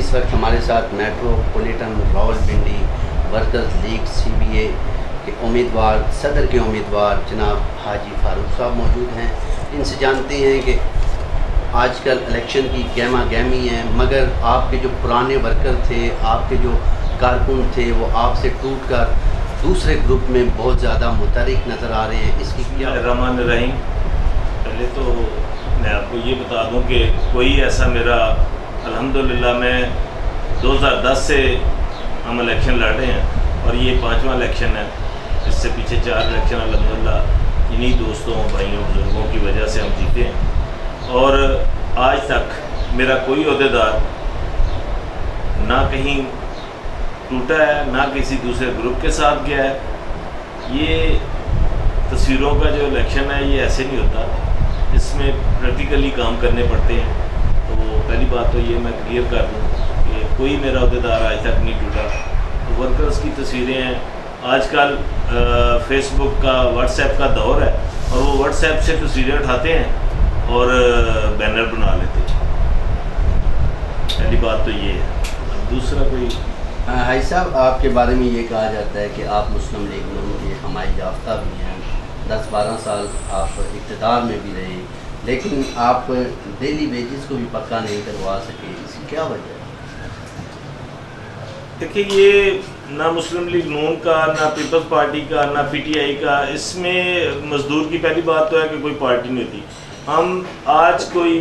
اس وقت ہمارے ساتھ metropolitan Rawalpindi workers league CBA کے امیدوار صدر کے امیدوار جناب حاجی فاروق صاحب موجود ہیں. ان سے جانتے ہیں کہ آج کل الیکشن کی گہما گہمی ہے، مگر آپ کے جو پرانے ورکر تھے، آپ کے جو کارکن تھے، وہ آپ سے ٹوٹ کر دوسرے گروپ میں بہت زیادہ متحرک نظر آ رہے ہیں. اس کی کیا الرحمن الرحیم. پہلے تو میں آپ کو یہ بتا دوں کہ کوئی ایسا میرا الحمدللہ میں 2010 سے ہم الیکشن لڑ رہے ہیں اور یہ 5واں الیکشن ہے. اس سے پیچھے 4 الیکشن الحمدللہ انہی دوستوں بھائیوں بزرگوں کی وجہ سے ہم جیتے ہیں، اور آج تک میرا کوئی عہدیدار نہ کہیں ٹوٹا ہے نہ کسی دوسرے گروپ کے ساتھ گیا ہے. یہ تصویروں کا جو الیکشن ہے یہ ایسے نہیں ہوتا، اس میں پریکٹیکلی کام کرنے پڑتے ہیں. تو پہلی بات تو یہ میں کلیئر کر دوں کہ کوئی میرا عہدیدار آج تک نہیں ٹوٹا. تو ورکرز کی تصویریں ہیں. آج کل فیس بک کا واٹس ایپ کا دور ہے اور وہ واٹس ایپ سے تصویریں اٹھاتے ہیں اور بینر بنا لیتے ہیں. پہلی بات تو یہ ہے. دوسرا کوئی حاجی صاحب، آپ کے بارے میں یہ کہا جاتا ہے کہ آپ مسلم لیگ نون کے حمایت یافتہ بھی ہیں، 10-12 سال آپ اقتدار میں بھی رہے، لیکن آپ ڈیلی ویجز کو بھی پکا نہیں کروا سکے. اس کی کیا وجہ ہے؟ دیکھیے، یہ نہ مسلم لیگ نون کا، نہ پیپلز پارٹی کا، نہ PTI کا، اس میں مزدور کی پہلی بات تو ہے کہ کوئی پارٹی نہیں ہوتی. ہم آج کوئی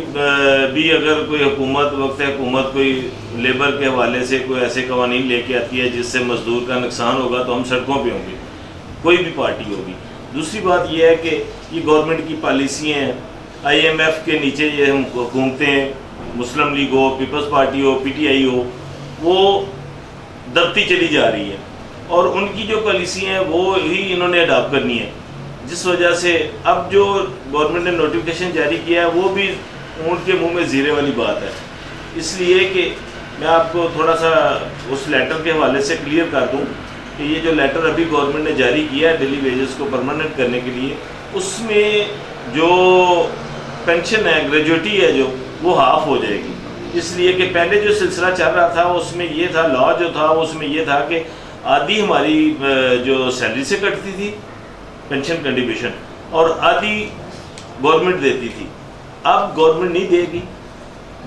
بھی اگر کوئی حکومت وقت حکومت کوئی لیبر کے حوالے سے کوئی ایسے قوانین لے کے آتی ہے جس سے مزدور کا نقصان ہوگا تو ہم سڑکوں پہ ہوں گے، کوئی بھی پارٹی ہوگی. دوسری بات یہ ہے کہ یہ گورنمنٹ کی پالیسیاں ہیں. IMF کے نیچے یہ ہم حکومتیں، مسلم لیگ ہو، پیپلز پارٹی ہو، PTI ہو، وہ دبتی چلی جا رہی ہے اور ان کی جو پالیسیاں ہیں وہ ہی انہوں نے اڈاپٹ کرنی ہے، جس وجہ سے اب جو گورنمنٹ نے نوٹیفیکیشن جاری کیا ہے وہ بھی اونٹ کے منہ میں زیرے والی بات ہے. اس لیے کہ میں آپ کو تھوڑا سا اس لیٹر کے حوالے سے کلیئر کر دوں کہ یہ جو لیٹر ابھی گورنمنٹ نے جاری کیا ہے ڈیلی ویجز کو پرماننٹ کرنے کے لیے، اس میں جو پینشن ہے، گریجویٹی ہے، جو وہ ہاف ہو جائے گی. اس لیے کہ پہلے جو سلسلہ چل رہا تھا اس میں یہ تھا، لا جو تھا اس میں یہ تھا کہ آدھی ہماری جو سیلری سے کٹتی تھی پینشن کنٹریبیوشن اور آدھی گورنمنٹ دیتی تھی. اب گورنمنٹ نہیں دے گی،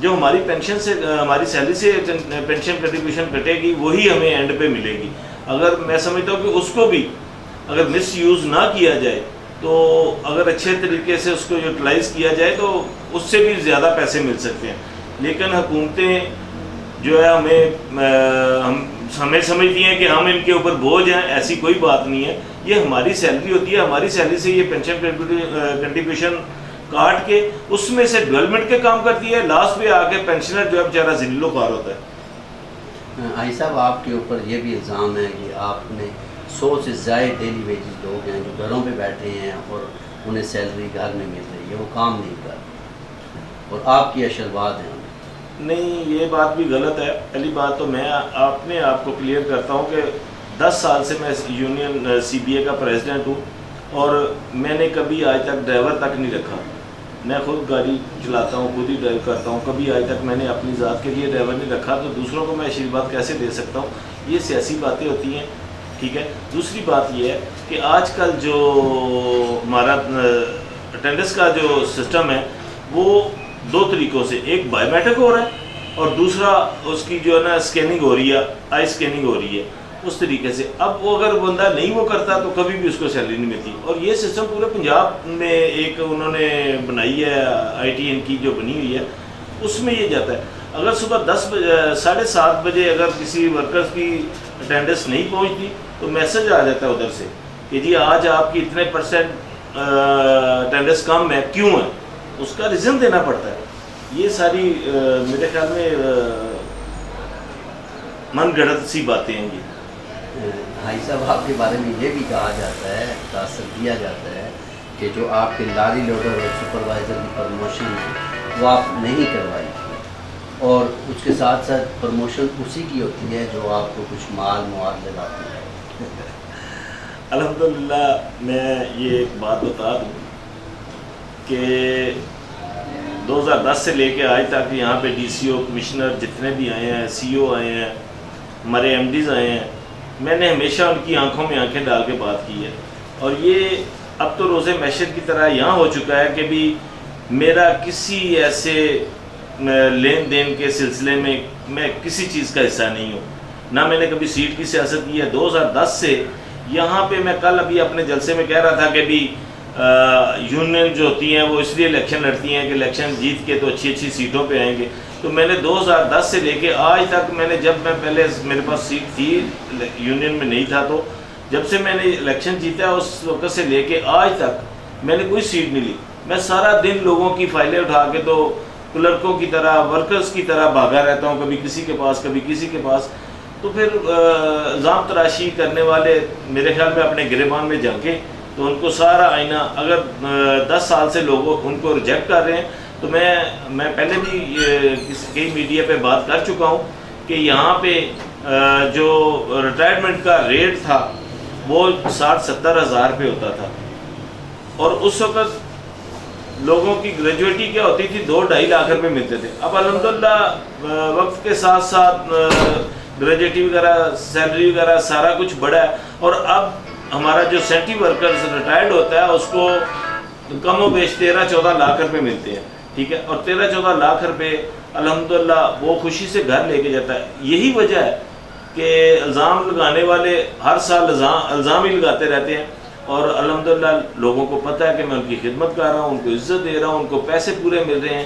جو ہماری پینشن سے ہماری سیلری سے پینشن کنٹریبیوشن کٹے گی وہی ہمیں اینڈ پہ ملے گی. اگر میں سمجھتا ہوں کہ اس کو بھی اگر مس یوز نہ کیا جائے تو اگر اچھے طریقے سے اس کو یوٹیلائز کیا جائے تو اس سے بھی زیادہ پیسے مل سکتے ہیں. لیکن حکومتیں جو ہے ہمیں سمجھتی ہیں کہ ہم ان کے اوپر بوجھ ہیں. ایسی کوئی بات نہیں ہے. یہ ہماری سیلری ہوتی ہے، ہماری سیلری سے یہ پینشن کنٹریبیوشن کاٹ کے اس میں سے ڈیولپمنٹ کے کام کرتی ہے. لاسٹ پہ آ کے پینشنر جو ہے بیچارہ ذلیل و خوار ہوتا ہے. حاجی صاحب، آپ کے اوپر یہ بھی الزام ہے کہ آپ نے 100 سے زائد ڈیلی ویجز لوگ ہیں جو گھروں پہ بیٹھے ہیں اور انہیں سیلری گھر میں مل رہی ہے، وہ کام نہیں کر رہے اور آپ کی اشرواد ہیں. نہیں، یہ بات بھی غلط ہے. پہلی بات تو میں آپ کو کلیئر کرتا ہوں کہ 10 سال سے میں یونین CBA کا پریزیڈنٹ ہوں اور میں نے کبھی آج تک ڈرائیور تک نہیں رکھا. میں خود گاڑی چلاتا ہوں، خود ہی ڈرائیو کرتا ہوں. کبھی آج تک میں نے اپنی ذات کے لیے ڈرائیور نہیں رکھا. تو دوسروں کو میں آشیرواد کیسے دے سکتا ہوں؟ یہ سیاسی باتیں ہوتی ہیں. ٹھیک ہے. دوسری بات یہ ہے کہ آج کل جو ہمارا اٹینڈنس کا جو سسٹم ہے وہ 2 طریقوں سے، ایک بایو میٹرک ہو رہا ہے اور دوسرا اس کی جو ہے نا اسکیننگ ہو رہی ہے، آئی اسکیننگ ہو رہی ہے. اس طریقے سے اب وہ اگر بندہ نہیں وہ کرتا تو کبھی بھی اس کو سیلری نہیں ملتی. اور یہ سسٹم پورے پنجاب میں ایک انہوں نے بنائی ہے، ITN کی جو بنی ہوئی ہے، اس میں یہ جاتا ہے. اگر صبح 7:30 بجے اگر کسی ورکرز کی اٹینڈنس نہیں پہنچتی تو میسج آ جاتا ہے ادھر سے کہ جی آج آپ کی اتنے % اٹینڈنس کم ہے، کیوں ہے؟ اس کا ریزن دینا پڑتا ہے. یہ ساری میرے خیال میں من گھڑت سی باتیں ہیں. یہ حاجی صاحب، آپ کے بارے میں یہ بھی کہا جاتا ہے، تاثر دیا جاتا ہے کہ جو آپ کے لاری لوڈر اور سپروائزر کی پروموشن ہے وہ آپ نہیں کروائی تھی اور اس کے ساتھ ساتھ پروموشن اسی کی ہوتی ہے جو آپ کو کچھ مال مواد دلاتی ہے. الحمدللہ میں یہ ایک بات بتا دوں کہ 2010 سے لے کے آج تک یہاں پہ ڈی سی او کمشنر جتنے بھی آئے ہیں، سی او آئے ہیں، ہمارے ایم ڈیز آئے ہیں، میں نے ہمیشہ ان کی آنکھوں میں آنکھیں ڈال کے بات کی ہے. اور یہ اب تو روزے محشر کی طرح یہاں ہو چکا ہے کہ بھی میرا کسی ایسے لین دین کے سلسلے میں کسی چیز کا حصہ نہیں ہوں، نہ میں نے کبھی سیٹ کی سیاست کی ہے. 2010 سے یہاں پہ میں کل ابھی اپنے جلسے میں کہہ رہا تھا کہ بھی یونین جو ہوتی ہیں وہ اس لیے الیکشن لڑتی ہیں کہ الیکشن جیت کے تو اچھی اچھی سیٹوں پہ آئیں گے. تو میں نے 2010 سے لے کے آج تک میں نے جب میں پہلے میرے پاس سیٹ تھی یونین میں نہیں تھا، تو جب سے میں نے الیکشن جیتا ہے اس وقت سے لے کے آج تک میں نے کوئی سیٹ نہیں لی. میں سارا دن لوگوں کی فائلیں اٹھا کے تو کلرکوں کی طرح ورکرز کی طرح بھاگا رہتا ہوں، کبھی کسی کے پاس کبھی کسی کے پاس. تو پھر الزام تراشی کرنے والے میرے خیال میں اپنے گریبان میں جھانکیں تو ان کو سارا آئینہ، اگر 10 سال سے لوگ ان کو ریجیکٹ کر رہے ہیں تو میں پہلے بھی کئی میڈیا پہ بات کر چکا ہوں کہ یہاں پہ جو ریٹائرمنٹ کا ریٹ تھا وہ 60-70 ہزار پہ ہوتا تھا، اور اس وقت لوگوں کی گریجویٹی کیا ہوتی تھی 2-2.5 لاکھ روپے ملتے تھے. اب الحمدللہ وقت کے ساتھ ساتھ گریجویٹی وغیرہ سیلری وغیرہ سارا کچھ بڑھا ہے، اور اب ہمارا جو سینٹری ورکرز ریٹائرڈ ہوتا ہے اس کو کم و بیش 13-14 لاکھ روپے ملتے ہیں، ٹھیک ہے. اور 13-14 لاکھ روپے الحمدللہ وہ خوشی سے گھر لے کے جاتا ہے. یہی وجہ ہے کہ الزام لگانے والے ہر سال الزام ہی لگاتے رہتے ہیں، اور الحمدللہ لوگوں کو پتہ ہے کہ میں ان کی خدمت کر رہا ہوں، ان کو عزت دے رہا ہوں، ان کو پیسے پورے مل رہے ہیں.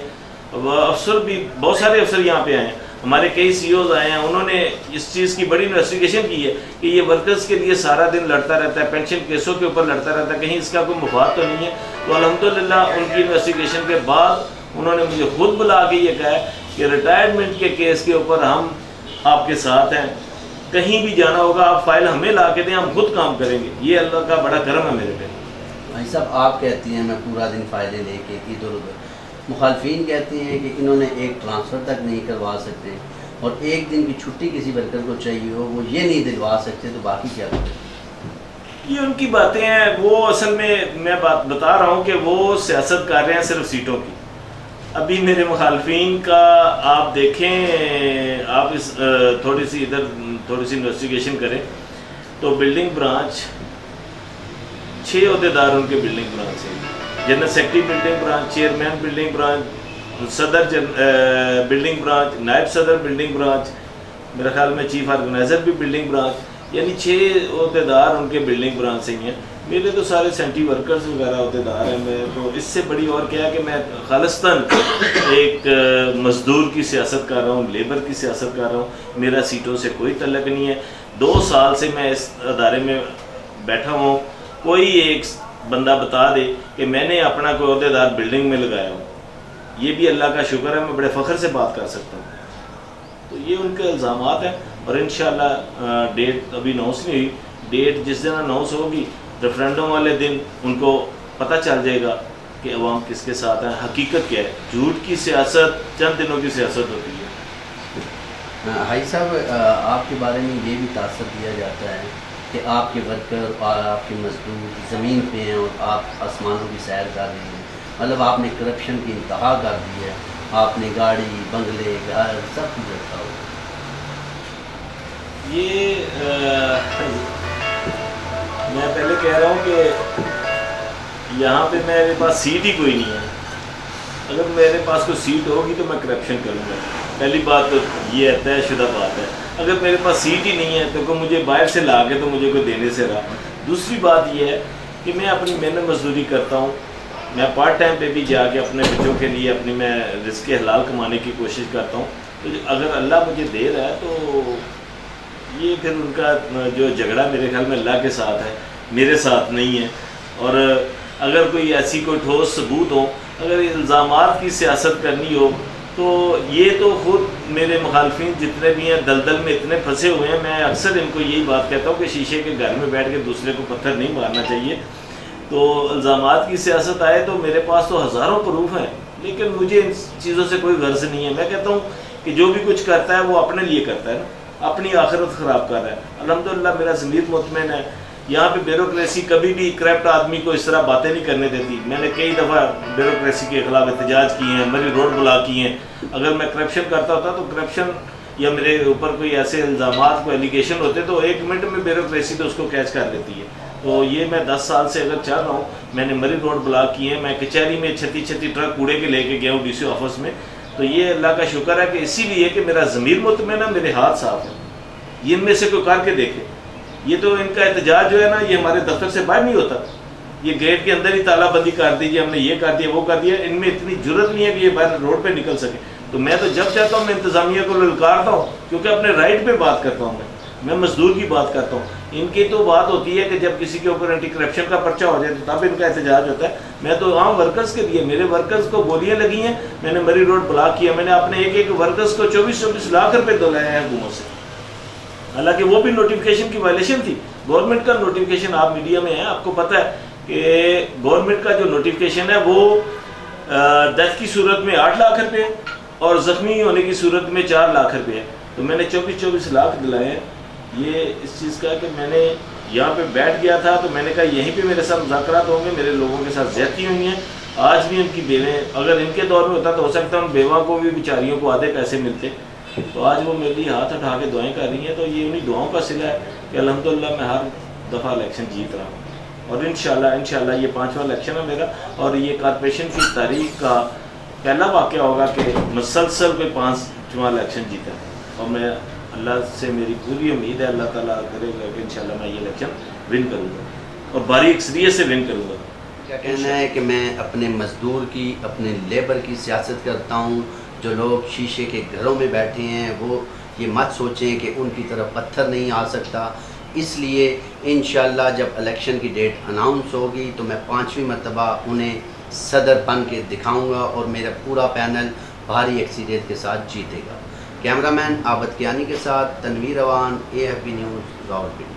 افسر بھی بہت سارے افسر یہاں پہ آئے ہیں، ہمارے کئی سی اوز آئے ہیں، انہوں نے اس چیز کی بڑی انویسٹیگیشن کی ہے کہ یہ ورکرز کے لیے سارا دن لڑتا رہتا ہے، پینشن کیسوں کے اوپر لڑتا رہتا ہے، کہیں اس کا کوئی مفاد تو نہیں ہے. تو الحمدللہ ان کی انویسٹیگیشن کے بعد انہوں نے مجھے خود بلا کے یہ کہا ہے کہ ریٹائرمنٹ کے کیس کے اوپر ہم آپ کے ساتھ ہیں، کہیں بھی جانا ہوگا آپ فائل ہمیں لا کے دیں، ہم خود کام کریں گے. یہ اللہ کا بڑا کرم ہے میرے پہ. بھائی صاحب آپ کہتی ہیں میں پورا دن فائلیں لے کے ادھر ادھر، مخالفین کہتے ہیں کہ انہوں نے ایک ٹرانسفر تک نہیں کروا سکتے، اور ایک دن کی چھٹی کسی ورکر کو چاہیے ہو وہ یہ نہیں دلوا سکتے، تو باقی کیا کریں؟ یہ ان کی باتیں ہیں. وہ اصل میں بات بتا رہا ہوں کہ وہ سیاست کر رہے ہیں صرف سیٹوں کی. ابھی میرے مخالفین کا آپ دیکھیں، آپ اس تھوڑی سی انویسٹیگیشن کریں تو بلڈنگ برانچ 6 عہدیدار ان کے بلڈنگ برانچ ہیں. General secretary building branch, chairman building branch, صدر بلڈنگ برانچ، نائب صدر بلڈنگ برانچ، میرا خیال میں چیف آرگنائزر بھی بلڈنگ برانچ، یعنی 6 عہدیدار ان کے بلڈنگ برانچ سے ہی ہیں. میرے تو سارے سینٹری ورکرز وغیرہ عہدیدار ہیں. میں تو اس سے بڑی اور کیا ہے کہ میں خالصتاً ایک مزدور کی سیاست کر رہا ہوں، لیبر کی سیاست کر رہا ہوں. میرا سیٹوں سے کوئی تعلق نہیں ہے. 2 سال سے میں اس ادارے میں بیٹھا ہوں. کوئی ایک بندہ بتا دے کہ میں نے اپنا کوئی عہدیدار بلڈنگ میں لگایا ہوں، یہ بھی اللہ کا شکر ہے، میں بڑے فخر سے بات کر سکتا ہوں. تو یہ ان کے الزامات ہیں، اور انشاءاللہ ڈیٹ ابھی اناؤنس نہیں ہوئی. ڈیٹ جس دن اناؤنس ہوگی ریفرینڈم والے دن ان کو پتہ چل جائے گا کہ عوام کس کے ساتھ ہیں، حقیقت کیا ہے. جھوٹ کی سیاست چند دنوں کی سیاست ہوتی ہے. حاجی صاحب آپ کے بارے میں یہ بھی تاثر دیا جاتا ہے کہ آپ کے ورکر اور آپ کے مزدور زمین پہ ہیں اور آپ آسمانوں کی سیر کر رہے ہیں. مطلب آپ نے کرپشن کی انتہا کر دی ہے، آپ نے گاڑی بنگلے گھر سب کچھ رکھا ہو. یہ میں پہلے کہہ رہا ہوں کہ یہاں پہ میرے پاس سیٹ ہی کوئی نہیں ہے. اگر میرے پاس کوئی سیٹ ہوگی تو میں کرپشن کروں گا. پہلی بات تو یہ ہے، طے شدہ بات ہے. اگر میرے پاس سیٹ ہی نہیں ہے تو کوئی مجھے باہر سے لا کے تو مجھے کوئی دینے سے رہا. دوسری بات یہ ہے کہ میں اپنی محنت مزدوری کرتا ہوں. میں پارٹ ٹائم پہ بھی جا کے اپنے بچوں کے لیے اپنی میں رزق حلال کمانے کی کوشش کرتا ہوں. تو اگر اللہ مجھے دے رہا ہے تو یہ پھر ان کا جو جھگڑا میرے خیال میں اللہ کے ساتھ ہے، میرے ساتھ نہیں ہے. اور اگر کوئی ایسی کوئی ٹھوس ثبوت ہو، اگر الزامات کی سیاست کرنی ہو تو یہ تو خود میرے مخالفین جتنے بھی ہیں دلدل میں اتنے پھنسے ہوئے ہیں. میں اکثر ان کو یہی بات کہتا ہوں کہ شیشے کے گھر میں بیٹھ کے دوسرے کو پتھر نہیں مارنا چاہیے. تو الزامات کی سیاست آئے تو میرے پاس تو ہزاروں پروف ہیں، لیکن مجھے ان چیزوں سے کوئی غرض نہیں ہے. میں کہتا ہوں کہ جو بھی کچھ کرتا ہے وہ اپنے لیے کرتا ہے نا، اپنی آخرت خراب کر رہا ہے. الحمدللہ میرا ضمیر مطمئن ہے یہاں پہ بیوروکریسی کبھی بھی کرپٹ آدمی کو اس طرح باتیں نہیں کرنے دیتی. میں نے کئی دفعہ بیوروکریسی کے خلاف احتجاج کیے ہیں, میری روڈ بلاک کیے ہیں. اگر میں کرپشن کرتا ہوتا تو کرپشن یا میرے اوپر کوئی ایسے الزامات کو ایلیگیشن ہوتے تو 1 منٹ میں بیوروکریسی تو اس کو کیچ کر لیتی ہے. تو یہ میں 10 سال سے اگر چل رہا ہوں, میں نے مری روڈ بلاک کی ہے, میں کچہری میں 36 ٹرک کوڑے کے لے کے گیا ہوں ڈی سی آفس میں. تو یہ اللہ کا شکر ہے کہ اسی لیے کہ میرا ضمیر مطمئن ہے, میرے ہاتھ صاف ہیں. یہ ان میں سے کوئی کر کے دیکھے. یہ تو ان کا احتجاج جو ہے نا, یہ ہمارے دفتر سے باہر نہیں ہوتا. یہ گیٹ کے اندر ہی تالا بندی کر دیجیے, ہم نے یہ کر دیا وہ کر دیا. ان میں اتنی ضرورت نہیں ہے کہ یہ باہر روڈ پہ نکل سکے. تو میں تو جب چاہتا ہوں میں انتظامیہ کو للکارتا ہوں, کیونکہ اپنے رائٹ پہ بات کرتا ہوں. میں مزدور کی بات کرتا ہوں. ان کی تو بات ہوتی ہے کہ جب کسی کے اوپر اینٹی کرپشن کا پرچہ ہو جائے تو تب ان کا احتجاج ہوتا ہے. میں تو عام ورکرز کے لیے, میرے ورکرز کو گولیاں لگی ہیں, میں نے مری روڈ بلاک کیا. میں نے اپنے ایک ورکرز کو 24 لاکھ روپے دلائے ہیں حکومت سے, حالانکہ وہ بھی نوٹیفیکیشن کی وائلیشن تھی. گورنمنٹ کا نوٹیفیکیشن آپ میڈیا میں ہیں, آپ کو پتہ ہے کہ گورنمنٹ کا جو نوٹیفیکیشن ہے وہ ڈیتھ کی صورت میں 8 لاکھ روپے اور زخمی ہونے کی صورت میں 4 لاکھ روپے ہے. تو میں نے 24 لاکھ دلائے ہیں. یہ اس چیز کا کہ میں نے یہاں پہ بیٹھ گیا تھا تو میں نے کہا یہیں پہ میرے ساتھ مذاکرات ہوں گے. میرے لوگوں کے ساتھ زیادتی ہوئی ہیں. آج بھی ان کی بیویں, اگر ان کے دور میں ہوتا تو ہو سکتا ہے ان بیواں کو بھی بیچاریوں کو آدھے پیسے ملتے. تو آج وہ میرے لیے ہاتھ اٹھا کے دعائیں کر رہی ہیں. تو یہ انہیں دعاؤں کا صلہ ہے کہ الحمدللہ میں ہر دفعہ الیکشن جیت رہا ہوں. اور انشاءاللہ یہ 5واں الیکشن ہے میرا, اور یہ کارپوریشن کی تاریخ کا پہلا واقعہ ہوگا کہ مسلسل کوئی 5واں الیکشن جیتا ہے. اور میں اللہ سے میری پوری امید ہے, اللہ تعالیٰ کرے گا کہ انشاءاللہ میں یہ الیکشن ون کروں گا اور بھاری اکثریت سے ون کروں گا. کیا کہنا ہے کہ میں اپنے مزدور کی, اپنے لیبر کی سیاست کرتا ہوں. جو لوگ شیشے کے گھروں میں بیٹھے ہیں وہ یہ مت سوچیں کہ ان کی طرف پتھر نہیں آ سکتا. اس لیے انشاءاللہ جب الیکشن کی ڈیٹ اناؤنس ہوگی تو میں 5ویں مرتبہ انہیں صدر بن کے دکھاؤں گا اور میرا پورا پینل بھاری اکثریت کے ساتھ جیتے گا. کیمرہ مین عابد کیانی کے ساتھ تنویر اوان, AFP نیوز, راولپنڈی.